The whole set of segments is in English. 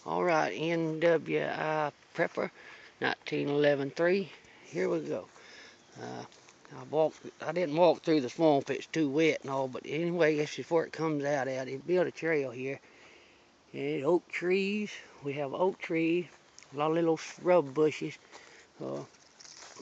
Alright, NWI Prepper 1911-3. Here we go. I didn't walk through the swamp, it's too wet and all, but anyway, this is where it comes out at. It built a trail here. And oak trees, we have oak trees, a lot of little shrub bushes.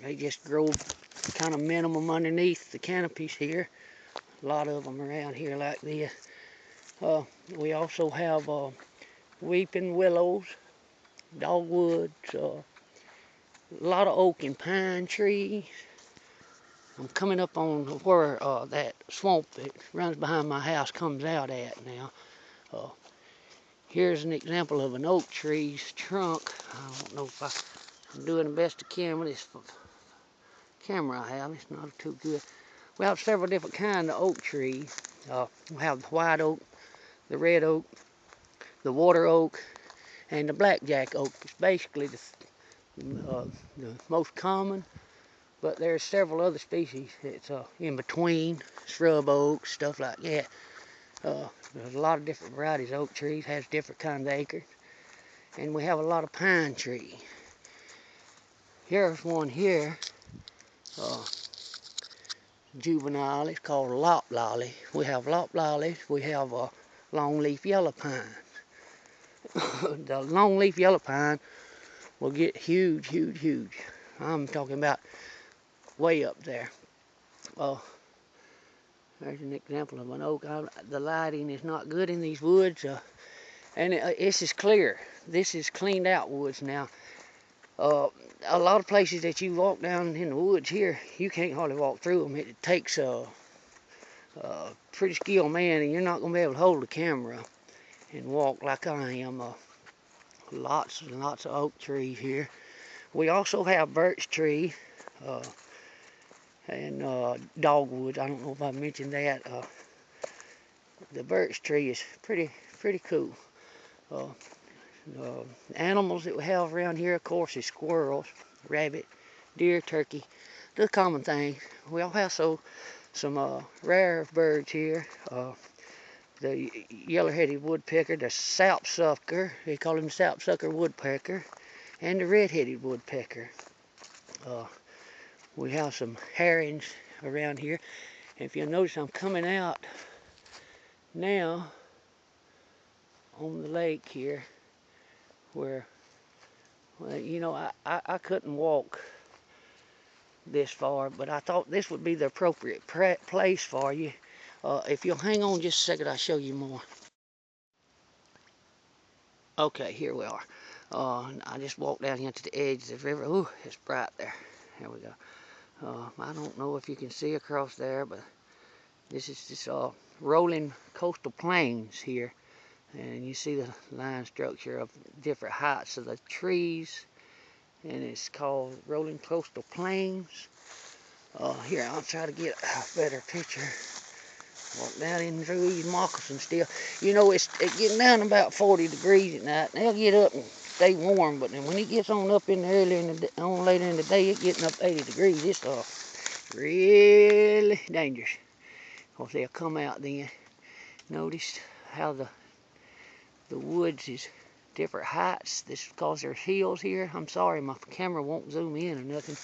They just grow kind of minimum underneath the canopies here. A lot of them around here like this. We also have weeping willows, dogwoods, a lot of oak and pine trees. I'm coming up on where that swamp that runs behind my house comes out at now. Here's an example of an oak tree's trunk. I don't know if I'm doing the best I can with this camera I have. It's not too good. We have several different kinds of oak trees. We have the white oak, the red oak, the water oak, and the blackjack oak. It's basically the most common, but there's several other species that's in between, shrub oak, stuff like that. There's a lot of different varieties of oak trees, has different kinds of acres, and we have a lot of pine trees. Here's one here, juvenile. It's called loblolly. We have loblollies. We have longleaf yellow pine. The longleaf yellow pine will get huge, huge, huge. I'm talking about way up there. There's an example of an oak. The lighting is not good in these woods, and this is clear. This is cleaned out woods now. A lot of places that you walk down in the woods here, you can't hardly walk through them. It takes a pretty skilled man, and you're not going to be able to hold the camera and walk like I am. Lots and lots of oak trees here. We also have birch tree and dogwoods. I don't know if I mentioned that. The birch tree is pretty cool. Animals that we have around here, of course, is squirrels, rabbit, deer, turkey, the common things. We all have some rare birds here. The yellow-headed woodpecker, the sapsucker, they call him sapsucker woodpecker, and the red-headed woodpecker. We have some herons around here. If you'll notice, I'm coming out now on the lake here where, well, you know, I couldn't walk this far, but I thought this would be the appropriate place for you. If you'll hang on just a second, I'll show you more. Okay, here we are. I just walked down here to the edge of the river. Ooh, it's bright there. There we go. I don't know if you can see across there, but this is just rolling coastal plains here. And you see the line structure of different heights of the trees. And it's called rolling coastal plains. Here, I'll try to get a better picture. Walk down in through these moccasins still. You know, it's getting down about 40 degrees at night. They'll get up and stay warm, but then when it gets on up in the later in the day, it's getting up 80 degrees. It's really dangerous. Of course, they'll come out then. Notice how the woods is different heights. This is because there's hills here. I'm sorry, my camera won't zoom in or nothing.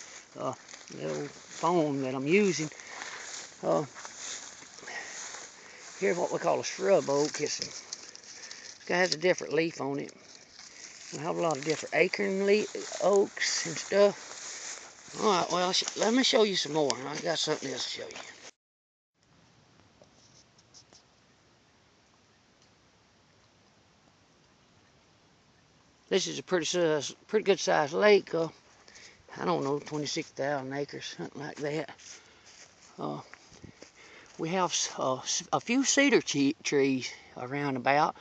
Little phone that I'm using. Here's what we call a shrub oak. It has a different leaf on it. We have a lot of different acorn oaks and stuff. Alright, well, let me show you some more. I got something else to show you. This is a pretty good sized lake. I don't know, 26,000 acres, something like that. We have a few cedar trees around about.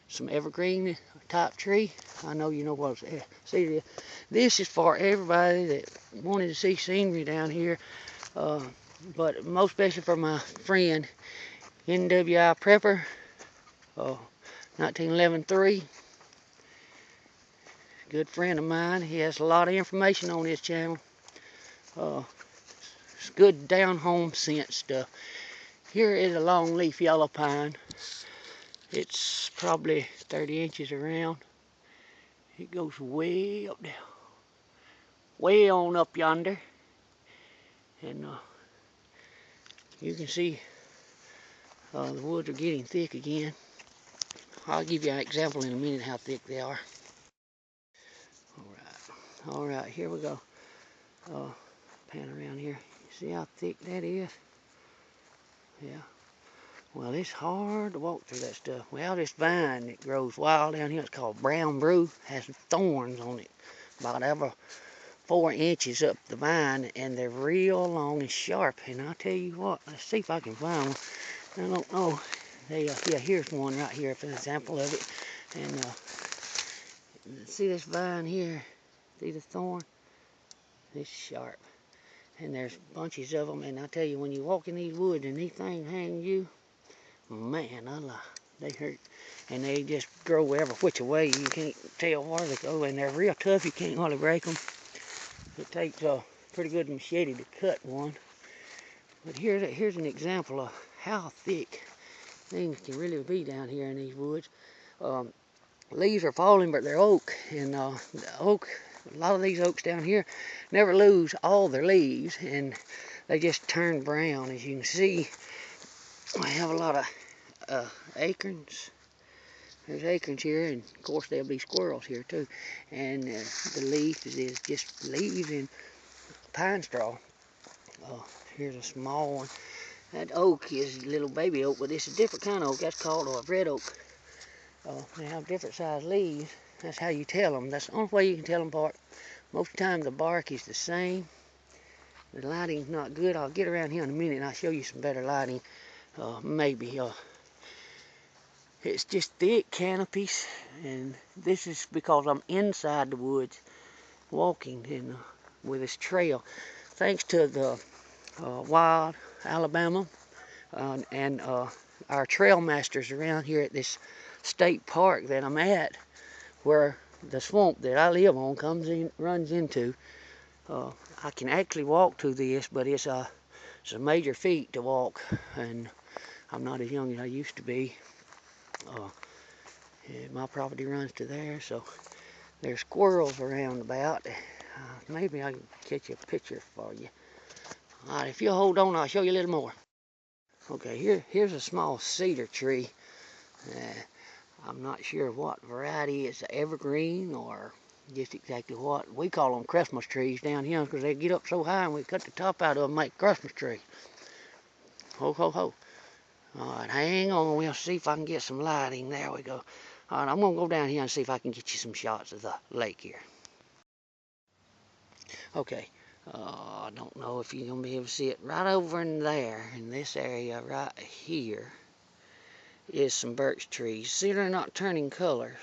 Some evergreen type tree. I know you know what cedar is. This is for everybody that wanted to see scenery down here, but most especially for my friend NWI Prepper 1911-3. Good friend of mine. He has a lot of information on his channel. It's good down home scent stuff. Here is a longleaf yellow pine. It's probably 30 inches around. It goes way up there, way on up yonder. And you can see the woods are getting thick again. I'll give you an example in a minute how thick they are. All right, here we go. Pan around here. You see how thick that is? Yeah. Well, it's hard to walk through that stuff. Well, this vine that grows wild down here, it's called brown brew, has thorns on it, about every 4 inches up the vine, and they're real long and sharp. And I'll tell you what, let's see if I can find one. I don't know. Yeah, here's one right here for an example of it. And see this vine here? See the thorn? It's sharp. And there's bunches of them. And I tell you, when you walk in these woods and these things hang you, man, they hurt. And they just grow every which way. You can't tell where they go. And they're real tough. You can't hardly break them. It takes a pretty good machete to cut one. But here's an example of how thick things can really be down here in these woods. Leaves are falling, but they're oak. And the oak, a lot of these oaks down here never lose all their leaves. And they just turn brown. As you can see, I have a lot of acorns. There's acorns here, and of course there'll be squirrels here too. And the leaf is just leaves and pine straw. Here's a small one. That oak is a little baby oak, but it's a different kind of oak. That's called a red oak. They have different sized leaves. That's how you tell them. That's the only way you can tell them apart. Most of the time the bark is the same. The lighting's not good. I'll get around here in a minute and I'll show you some better lighting. Maybe. It's just thick canopies, and this is because I'm inside the woods walking with this trail. Thanks to the Wild Alabama and our trail masters around here at this state park that I'm at, where the swamp that I live on runs into. I can actually walk to this, but it's a major feat to walk, and I'm not as young as I used to be. My property runs to there, so there's squirrels around about. Maybe I can catch a picture for you. All right, if you'll hold on, I'll show you a little more. Okay, here's a small cedar tree. I'm not sure what variety. It's evergreen or just exactly what. We call them Christmas trees down here because they get up so high and we cut the top out of them and make a Christmas tree. Ho, ho, ho. All right, hang on. We'll see if I can get some lighting. There we go. All right, I'm going to go down here and see if I can get you some shots of the lake here. Okay, I don't know if you're going to be able to see it. Right over in there, in this area right here, is some birch trees. See, they're not turning colors.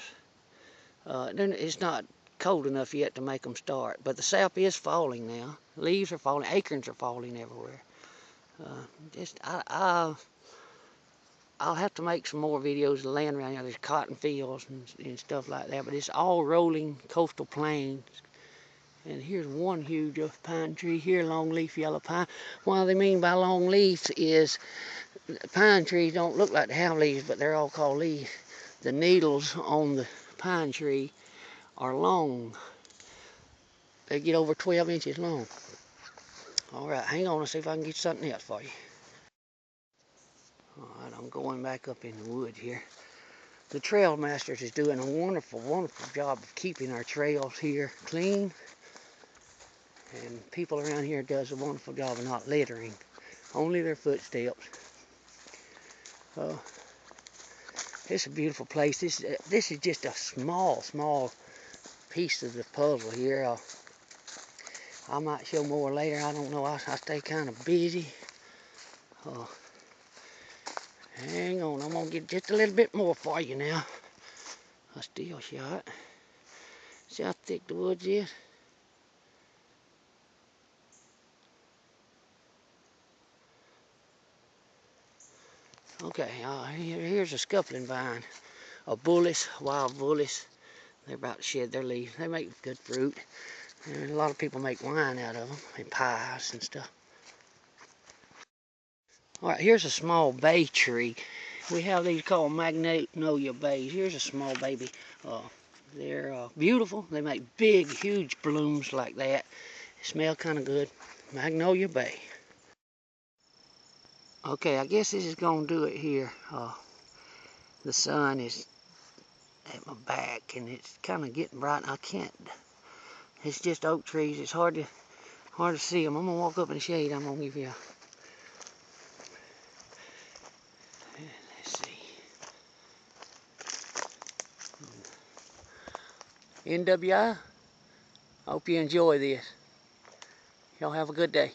It's not cold enough yet to make them start, but the sap is falling now. Leaves are falling, acorns are falling everywhere. I'll have to make some more videos of the land around here. There's cotton fields and stuff like that, but it's all rolling coastal plains. And here's one huge pine tree here, longleaf yellow pine. What they mean by long leaf is pine trees don't look like they have leaves, but they're all called leaves. The needles on the pine tree are long. They get over 12 inches long. All right, hang on and see if I can get something else for you. All right, I'm going back up in the woods here. The trail masters is doing a wonderful, wonderful job of keeping our trails here clean. And people around here does a wonderful job of not littering. Only their footsteps. It's a beautiful place. This is just a small piece of the puzzle here. I might show more later. I don't know. I stay kind of busy. Hang on. I'm going to get just a little bit more for you now. A still shot. See how thick the woods is? Okay, here's a scuppling vine. A bullace, wild bullace. They're about to shed their leaves. They make good fruit. And a lot of people make wine out of them, and pies and stuff. All right, here's a small bay tree. We have these called magnolia bays. Here's a small baby. They're beautiful. They make big, huge blooms like that. They smell kind of good. Magnolia Bay. Okay, I guess this is going to do it here. The sun is at my back and it's kind of getting bright. I can't. It's just oak trees. It's hard to see them. I'm going to walk up in the shade. I'm going to give you a... Let's see. NWI, I hope you enjoy this. Y'all have a good day.